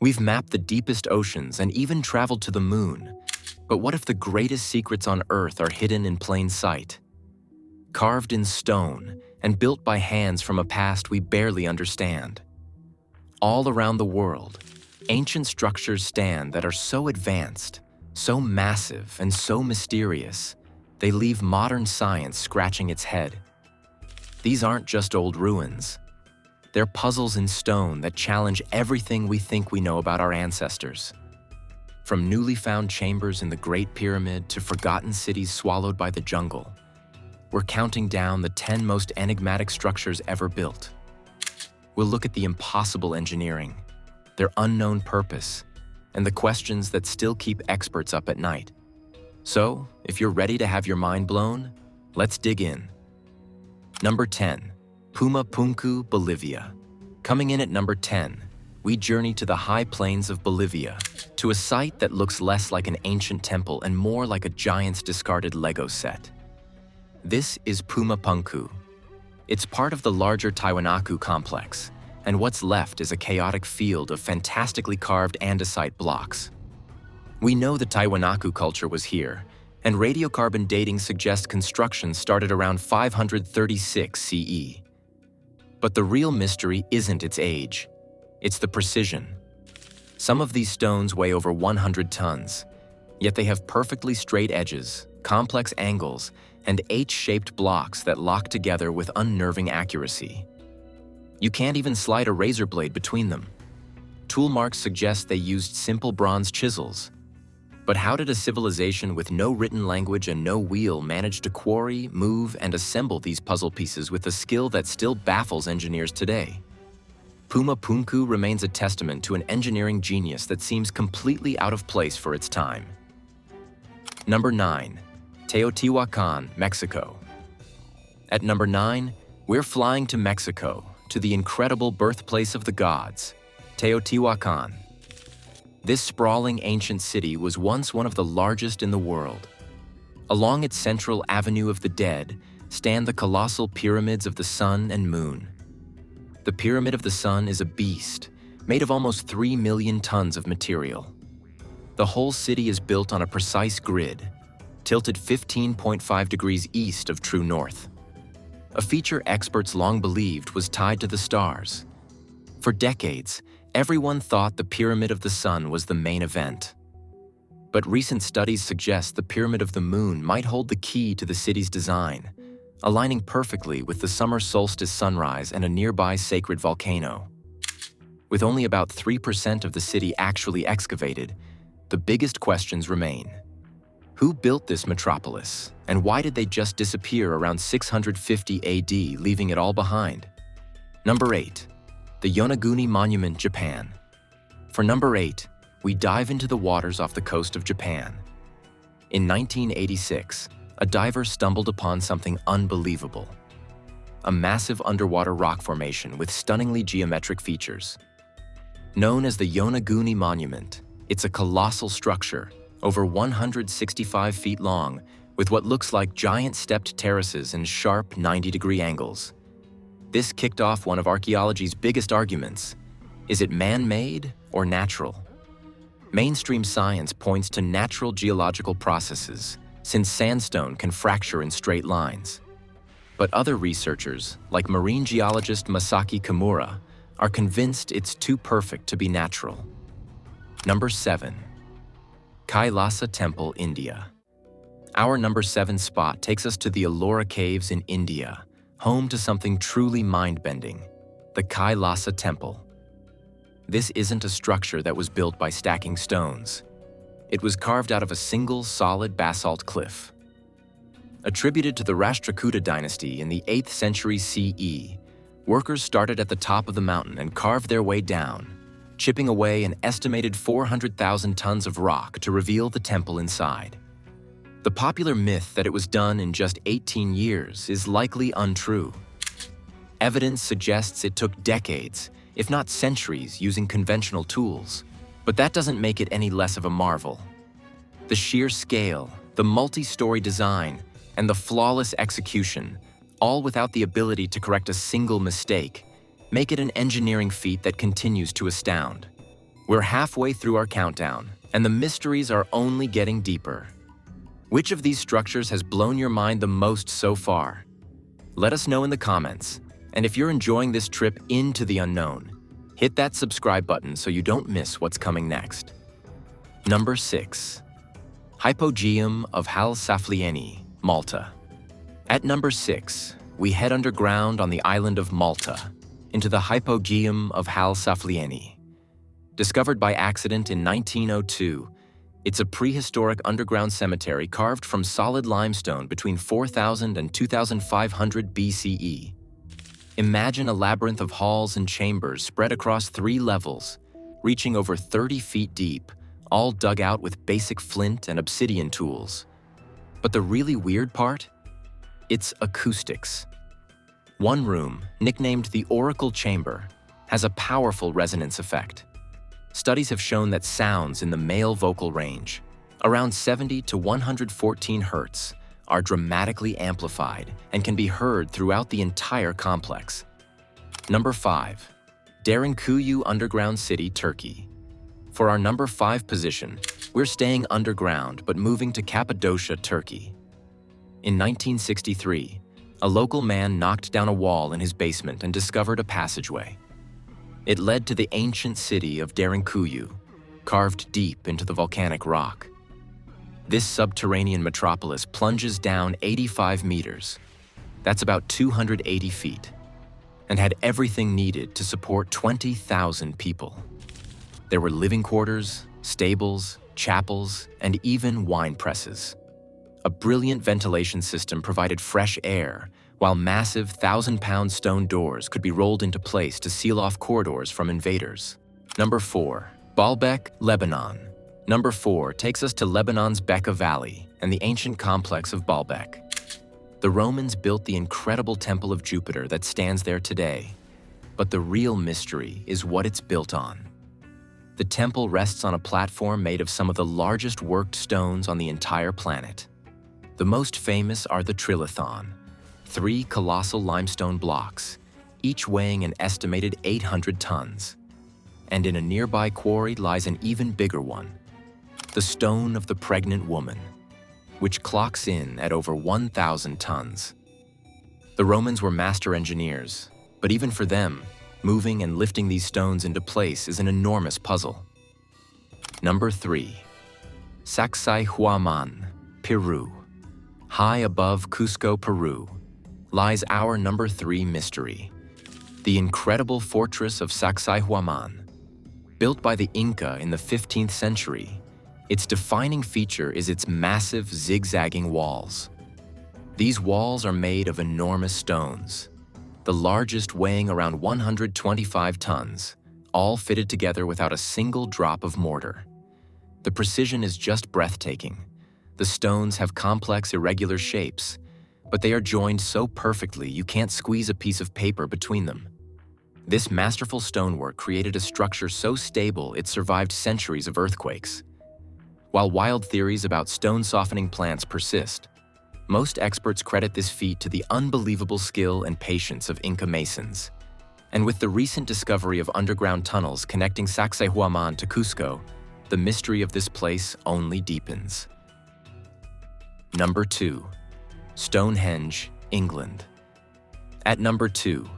We've mapped the deepest oceans and even traveled to the moon. But what if the greatest secrets on Earth are hidden in plain sight? Carved in stone and built by hands from a past we barely understand. All around the world, ancient structures stand that are so advanced, so massive, and so mysterious, they leave modern science scratching its head. These aren't just old ruins. They're puzzles in stone that challenge everything we think we know about our ancestors. From newly found chambers in the Great Pyramid to forgotten cities swallowed by the jungle, we're counting down the 10 most enigmatic structures ever built. We'll look at the impossible engineering, their unknown purpose, and the questions that still keep experts up at night. So, if you're ready to have your mind blown, let's dig in. Number 10. Pumapunku, Bolivia. Coming in at number 10, we journey to the high plains of Bolivia, to a site that looks less like an ancient temple and more like a giant's discarded Lego set. This is Pumapunku. It's part of the larger Tiwanaku complex, and what's left is a chaotic field of fantastically carved andesite blocks. We know the Tiwanaku culture was here, and radiocarbon dating suggests construction started around 536 CE. But the real mystery isn't its age, it's the precision. Some of these stones weigh over 100 tons, yet they have perfectly straight edges, complex angles, and H-shaped blocks that lock together with unnerving accuracy. You can't even slide a razor blade between them. Tool marks suggest they used simple bronze chisels. But how did a civilization with no written language and no wheel manage to quarry, move, and assemble these puzzle pieces with a skill that still baffles engineers today? Pumapunku remains a testament to an engineering genius that seems completely out of place for its time. Number 9. Teotihuacan, Mexico. At number 9, we're flying to Mexico, to the incredible birthplace of the gods, Teotihuacan. This sprawling ancient city was once one of the largest in the world. Along its central Avenue of the Dead stand the colossal pyramids of the sun and moon. The Pyramid of the Sun is a beast, made of almost 3 million tons of material. The whole city is built on a precise grid, tilted 15.5 degrees east of true north. A feature experts long believed was tied to the stars. For decades, everyone thought the Pyramid of the Sun was the main event. But recent studies suggest the Pyramid of the Moon might hold the key to the city's design, aligning perfectly with the summer solstice sunrise and a nearby sacred volcano. With only about 3% of the city actually excavated, the biggest questions remain. Who built this metropolis, and why did they just disappear around 650 AD, leaving it all behind? Number 8. The Yonaguni Monument, Japan. For number 8, we dive into the waters off the coast of Japan. In 1986, a diver stumbled upon something unbelievable. A massive underwater rock formation with stunningly geometric features. Known as the Yonaguni Monument, it's a colossal structure, over 165 feet long, with what looks like giant stepped terraces and sharp 90-degree angles. This kicked off one of archaeology's biggest arguments. Is it man-made or natural? Mainstream science points to natural geological processes, since sandstone can fracture in straight lines. But other researchers, like marine geologist Masaki Kimura, are convinced it's too perfect to be natural. Number 7. Kailasa Temple, India. Our number 7 spot takes us to the Ellora Caves in India, home to something truly mind-bending, the Kailasa Temple. This isn't a structure that was built by stacking stones. It was carved out of a single solid basalt cliff. Attributed to the Rashtrakuta dynasty in the 8th century CE, workers started at the top of the mountain and carved their way down, chipping away an estimated 400,000 tons of rock to reveal the temple inside. The popular myth that it was done in just 18 years is likely untrue. Evidence suggests it took decades, if not centuries, using conventional tools. But that doesn't make it any less of a marvel. The sheer scale, the multi-story design, and the flawless execution, all without the ability to correct a single mistake, make it an engineering feat that continues to astound. We're halfway through our countdown, and the mysteries are only getting deeper. Which of these structures has blown your mind the most so far? Let us know in the comments. And if you're enjoying this trip into the unknown, hit that subscribe button so you don't miss what's coming next. Number 6. Hypogeum of Hal-Saflieni, Malta. At number 6, we head underground on the island of Malta into the Hypogeum of Hal-Saflieni. Discovered by accident in 1902, it's a prehistoric underground cemetery carved from solid limestone between 4000 and 2500 BCE. Imagine a labyrinth of halls and chambers spread across 3 levels, reaching over 30 feet deep, all dug out with basic flint and obsidian tools. But the really weird part? It's acoustics. One room, nicknamed the Oracle Chamber, has a powerful resonance effect. Studies have shown that sounds in the male vocal range, around 70 to 114 hertz, are dramatically amplified and can be heard throughout the entire complex. Number 5. Derinkuyu Underground City, Turkey. For our number 5 position, we're staying underground but moving to Cappadocia, Turkey. In 1963, a local man knocked down a wall in his basement and discovered a passageway. It led to the ancient city of Derinkuyu, carved deep into the volcanic rock. This subterranean metropolis plunges down 85 meters, that's about 280 feet, and had everything needed to support 20,000 people. There were living quarters, stables, chapels, and even wine presses. A brilliant ventilation system provided fresh air, while massive 1,000-pound stone doors could be rolled into place to seal off corridors from invaders. Number 4. Baalbek, Lebanon. Number 4 takes us to Lebanon's Bekaa Valley and the ancient complex of Baalbek. The Romans built the incredible Temple of Jupiter that stands there today, but the real mystery is what it's built on. The temple rests on a platform made of some of the largest worked stones on the entire planet. The most famous are the Trilithon, 3 colossal limestone blocks, each weighing an estimated 800 tons. And in a nearby quarry lies an even bigger one, the Stone of the Pregnant Woman, which clocks in at over 1,000 tons. The Romans were master engineers, but even for them, moving and lifting these stones into place is an enormous puzzle. Number 3. Sacsayhuaman, Peru. High above Cusco, Peru, lies our number 3 mystery, the incredible fortress of Sacsayhuaman. Built by the Inca in the 15th century, its defining feature is its massive zigzagging walls. These walls are made of enormous stones, the largest weighing around 125 tons, all fitted together without a single drop of mortar. The precision is just breathtaking. The stones have complex, irregular shapes, but they are joined so perfectly you can't squeeze a piece of paper between them. This masterful stonework created a structure so stable it survived centuries of earthquakes. While wild theories about stone-softening plants persist, most experts credit this feat to the unbelievable skill and patience of Inca masons. And with the recent discovery of underground tunnels connecting Sacsayhuaman to Cusco, the mystery of this place only deepens. Number 2. Stonehenge, England. At number 2,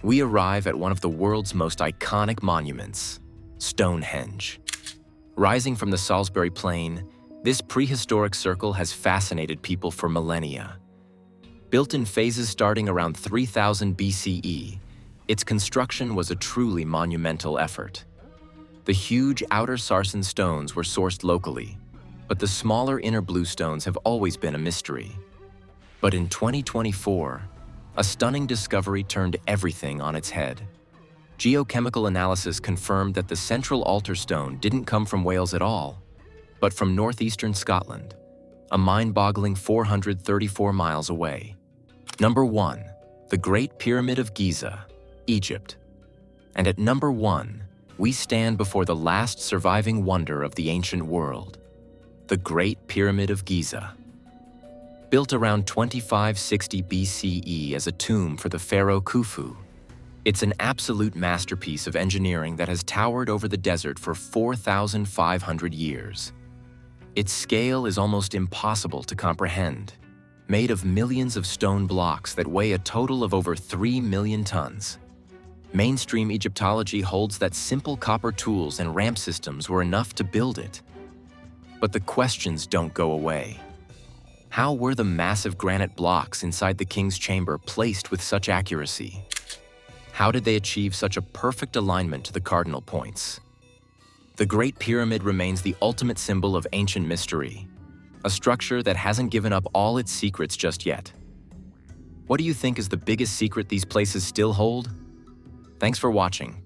we arrive at one of the world's most iconic monuments, Stonehenge. Rising from the Salisbury Plain, this prehistoric circle has fascinated people for millennia. Built in phases starting around 3000 BCE, its construction was a truly monumental effort. The huge outer sarsen stones were sourced locally, but the smaller inner bluestones have always been a mystery. But in 2024, a stunning discovery turned everything on its head. Geochemical analysis confirmed that the central altar stone didn't come from Wales at all, but from northeastern Scotland, a mind-boggling 434 miles away. Number 1, the Great Pyramid of Giza, Egypt. And at number 1, we stand before the last surviving wonder of the ancient world, the Great Pyramid of Giza. Built around 2560 BCE as a tomb for the pharaoh Khufu, It's an absolute masterpiece of engineering that has towered over the desert for 4,500 years. Its scale is almost impossible to comprehend, made of millions of stone blocks that weigh a total of over 3 million tons. Mainstream Egyptology holds that simple copper tools and ramp systems were enough to build it. But the questions don't go away. How were the massive granite blocks inside the king's chamber placed with such accuracy? How did they achieve such a perfect alignment to the cardinal points? The Great Pyramid remains the ultimate symbol of ancient mystery, a structure that hasn't given up all its secrets just yet. What do you think is the biggest secret these places still hold? Thanks for watching.